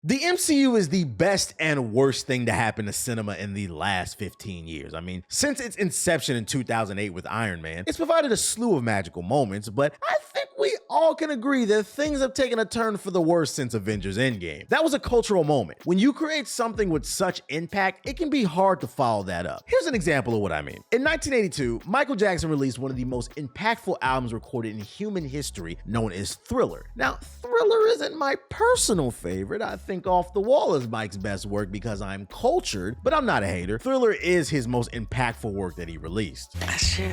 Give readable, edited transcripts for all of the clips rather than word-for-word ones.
The MCU is the best and worst thing to happen to cinema in the last 15 years. I mean, since its inception in 2008 with Iron Man, it's provided a slew of magical moments, but I think we all can agree that things have taken a turn for the worse since Avengers Endgame. That was a cultural moment. When you create something with such impact, it can be hard to follow that up. Here's an example of what I mean. In 1982, Michael Jackson released one of the most impactful albums recorded in human history, known as Thriller. Now, Thriller isn't my personal favorite. I think Off the Wall is Mike's best work because I'm cultured, but I'm not a hater. Thriller is his most impactful work that he released. That's true.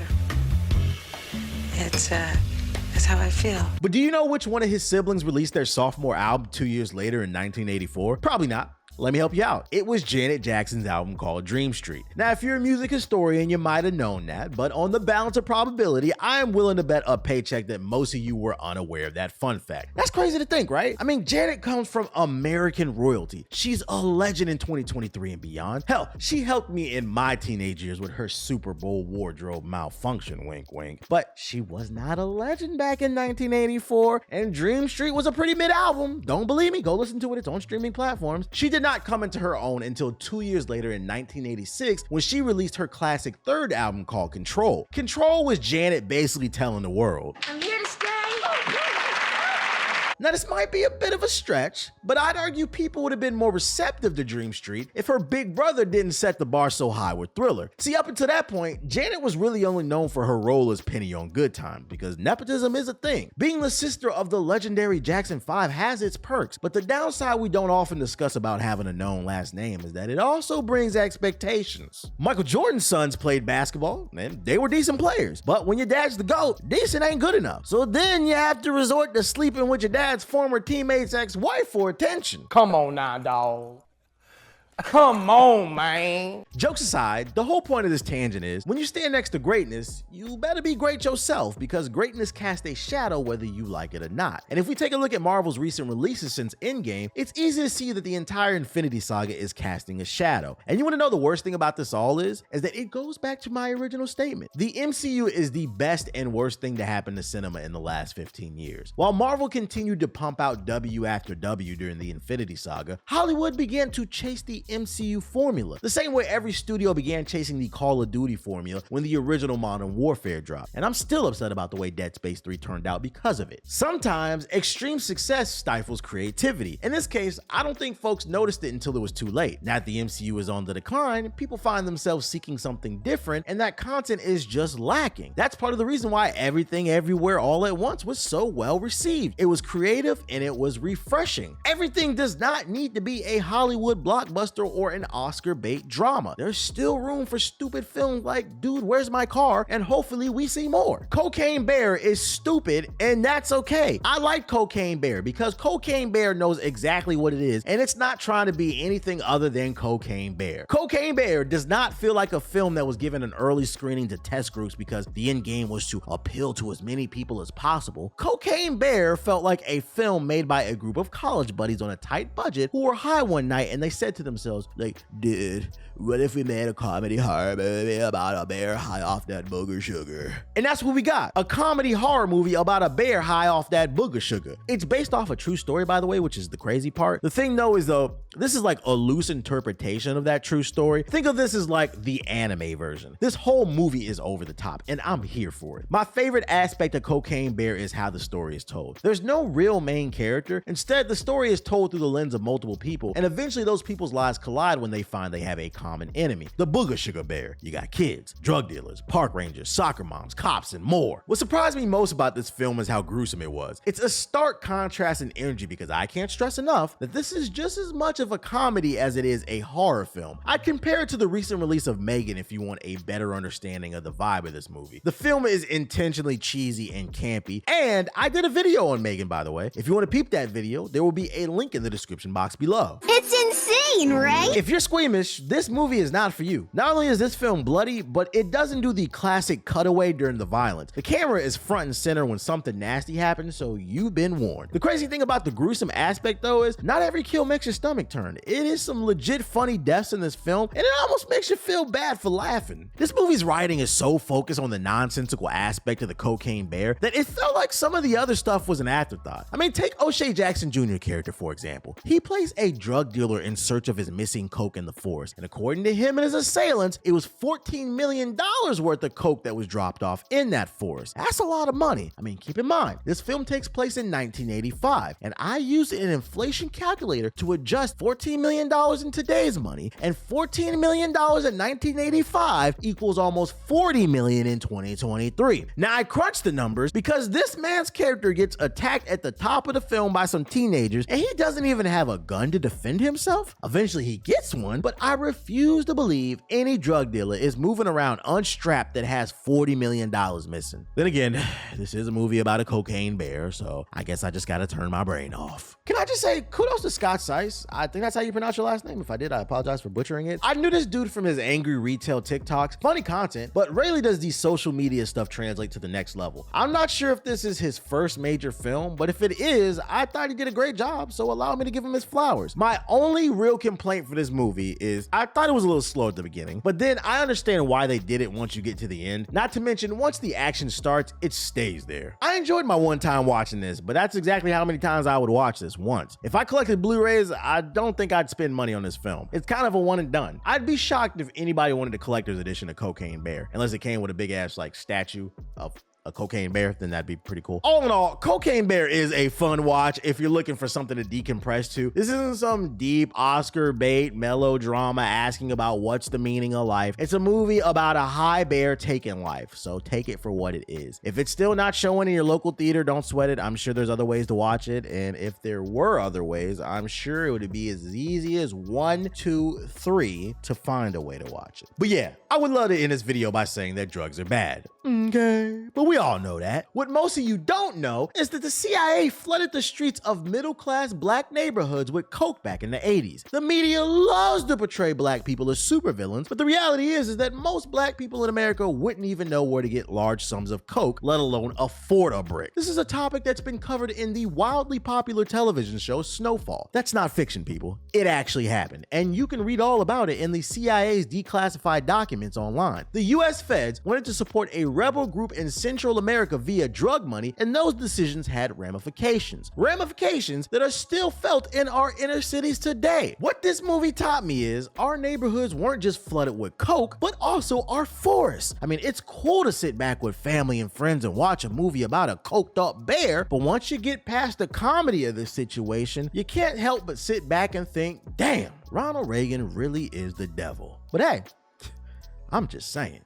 It's how I feel. But do you know which one of his siblings released their sophomore album 2 years later in 1984? Probably not. Let me help you out. It was Janet Jackson's album called Dream Street. Now, if you're a music historian, you might have known that, but on the balance of probability, I am willing to bet a paycheck that most of you were unaware of that fun fact. That's crazy to think, right? I mean, Janet comes from American royalty. She's a legend in 2023 and beyond. Hell, she helped me in my teenage years with her Super Bowl wardrobe malfunction, wink wink. But she was not a legend back in 1984, and Dream Street was a pretty mid album. Don't believe me? Go listen to it. It's on streaming platforms. She did not come into her own until 2 years later in 1986 when she released her classic third album called Control. Control was Janet basically telling the world, I'm here to stay. Now, this might be a bit of a stretch, but I'd argue people would have been more receptive to Dream Street if her big brother didn't set the bar so high with Thriller. See, up until that point, Janet was really only known for her role as Penny on Good Times because nepotism is a thing. Being the sister of the legendary Jackson 5 has its perks, but the downside we don't often discuss about having a known last name is that it also brings expectations. Michael Jordan's sons played basketball, and they were decent players, but when your dad's the GOAT, decent ain't good enough. So then you have to resort to sleeping with your dad's former teammate's ex-wife for attention. Come on now, dawg. Come on, man. Jokes aside, the whole point of this tangent is, when you stand next to greatness, you better be great yourself because greatness casts a shadow whether you like it or not. And if we take a look at Marvel's recent releases since Endgame, it's easy to see that the entire Infinity Saga is casting a shadow. And you want to know the worst thing about this all is that it goes back to my original statement. The MCU is the best and worst thing to happen to cinema in the last 15 years. While Marvel continued to pump out W after W during the Infinity Saga, Hollywood began to chase the MCU formula, the same way every studio began chasing the Call of Duty formula when the original Modern Warfare dropped. And I'm still upset about the way Dead Space 3 turned out because of it. Sometimes extreme success stifles creativity. In this case, I don't think folks noticed it until it was too late. Now that the MCU is on the decline, people find themselves seeking something different, and that content is just lacking. That's part of the reason why Everything Everywhere All at Once was so well received. It was creative and it was refreshing. Everything does not need to be a Hollywood blockbuster or an Oscar bait drama. There's still room for stupid films like Dude, Where's My Car? And hopefully we see more. Cocaine Bear is stupid and that's okay. I like Cocaine Bear because Cocaine Bear knows exactly what it is and it's not trying to be anything other than Cocaine Bear. Cocaine Bear does not feel like a film that was given an early screening to test groups because the end game was to appeal to as many people as possible. Cocaine Bear felt like a film made by a group of college buddies on a tight budget who were high one night and they said to themselves, like, dude, what if we made a comedy horror movie about a bear high off that booger sugar? And that's what we got, a comedy horror movie about a bear high off that booger sugar. It's based off a true story, by the way, which is the crazy part. The thing though is this is like a loose interpretation of that true story. Think of this as like the anime version. This whole movie is over the top and I'm here for it. My favorite aspect of Cocaine Bear is how the story is told. There's no real main character. Instead, the story is told through the lens of multiple people, and eventually those people's lives collide when they find they have a common enemy, the booger sugar bear. You got kids, drug dealers, park rangers, soccer moms, cops, and more. What surprised me most about this film is how gruesome it was. It's a stark contrast in energy because I can't stress enough that this is just as much of a comedy as it is a horror film. I'd compare it to the recent release of Megan if you want a better understanding of the vibe of this movie. The film is intentionally cheesy and campy, and I did a video on Megan, by the way. If you want to peep that video, there will be a link in the description box below. It's insane. insane, right? If you're squeamish, this movie is not for you. Not only is this film bloody, but it doesn't do the classic cutaway during the violence. The camera is front and center when something nasty happens, so you've been warned. The crazy thing about the gruesome aspect though is not every kill makes your stomach turn. It is some legit funny deaths in this film, and it almost makes you feel bad for laughing. This movie's writing is so focused on the nonsensical aspect of the cocaine bear that it felt like some of the other stuff was an afterthought. I mean, take O'Shea Jackson Jr. character for example. He plays a drug dealer in search of his missing coke in the forest, and according to him and his assailants, it was $14 million worth of coke that was dropped off in that forest. That's a lot of money. I mean, keep in mind, this film takes place in 1985, and I used an inflation calculator to adjust $14 million in today's money, and $14 million in 1985 equals almost $40 million in 2023. Now, I crunched the numbers because this man's character gets attacked at the top of the film by some teenagers, and he doesn't even have a gun to defend himself. Eventually, he gets one, but I refuse to believe any drug dealer is moving around unstrapped that has $40 million missing. Then again, this is a movie about a cocaine bear, so I guess I just gotta turn my brain off. Can I just say kudos to Scott Seiss? I think that's how you pronounce your last name. If I did, I apologize for butchering it. I knew this dude from his angry retail TikToks. Funny content, but rarely does these social media stuff translate to the next level. I'm not sure if this is his first major film, but if it is, I thought he did a great job, so allow me to give him his flowers. My only real complaint for this movie is I thought it was a little slow at the beginning, but then I understand why they did it once you get to the end. Not to mention, once the action starts, it stays there. I enjoyed my one time watching this, but that's exactly how many times I would watch this, once. If I collected Blu-rays, I don't think I'd spend money on this film. It's kind of a one and done. I'd be shocked if anybody wanted a collector's edition of Cocaine Bear, unless it came with a big ass like statue of a cocaine bear, then that'd be pretty cool. All in all, Cocaine Bear is a fun watch if you're looking for something to decompress to. This isn't some deep Oscar bait melodrama asking about what's the meaning of life. It's a movie about a high bear taking life, so take it for what it is. If it's still not showing in your local theater, don't sweat it. I'm sure there's other ways to watch it, and if there were other ways, I'm sure it would be as easy as 1, 2, 3 to find a way to watch it. But yeah, I would love to end this video by saying that drugs are bad. Okay, but we all know that. What most of you don't know is that the CIA flooded the streets of middle-class black neighborhoods with coke back in the 80s. The media loves to portray black people as supervillains, but the reality is that most black people in America wouldn't even know where to get large sums of coke, let alone afford a brick. This is a topic that's been covered in the wildly popular television show Snowfall. That's not fiction, people. It actually happened, and you can read all about it in the CIA's declassified documents online. The US feds wanted to support a rebel group in Central America via drug money, and those decisions had ramifications. Ramifications that are still felt in our inner cities today. What this movie taught me is our neighborhoods weren't just flooded with coke, but also our forests. I mean, it's cool to sit back with family and friends and watch a movie about a coked up bear, but once you get past the comedy of this situation, you can't help but sit back and think, damn, Ronald Reagan really is the devil. But hey, I'm just saying.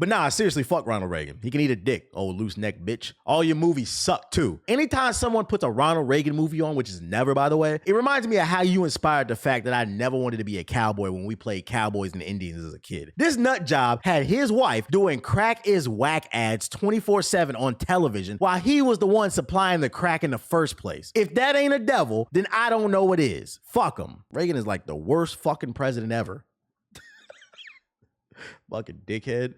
But nah, seriously, fuck Ronald Reagan. He can eat a dick, old loose neck bitch. All your movies suck too. Anytime someone puts a Ronald Reagan movie on, which is never by the way, it reminds me of how you inspired the fact that I never wanted to be a cowboy when we played cowboys and Indians as a kid. This nut job had his wife doing crack is whack ads 24/7 on television while he was the one supplying the crack in the first place. If that ain't a devil, then I don't know what is. Fuck him. Reagan is like the worst fucking president ever. Fucking dickhead.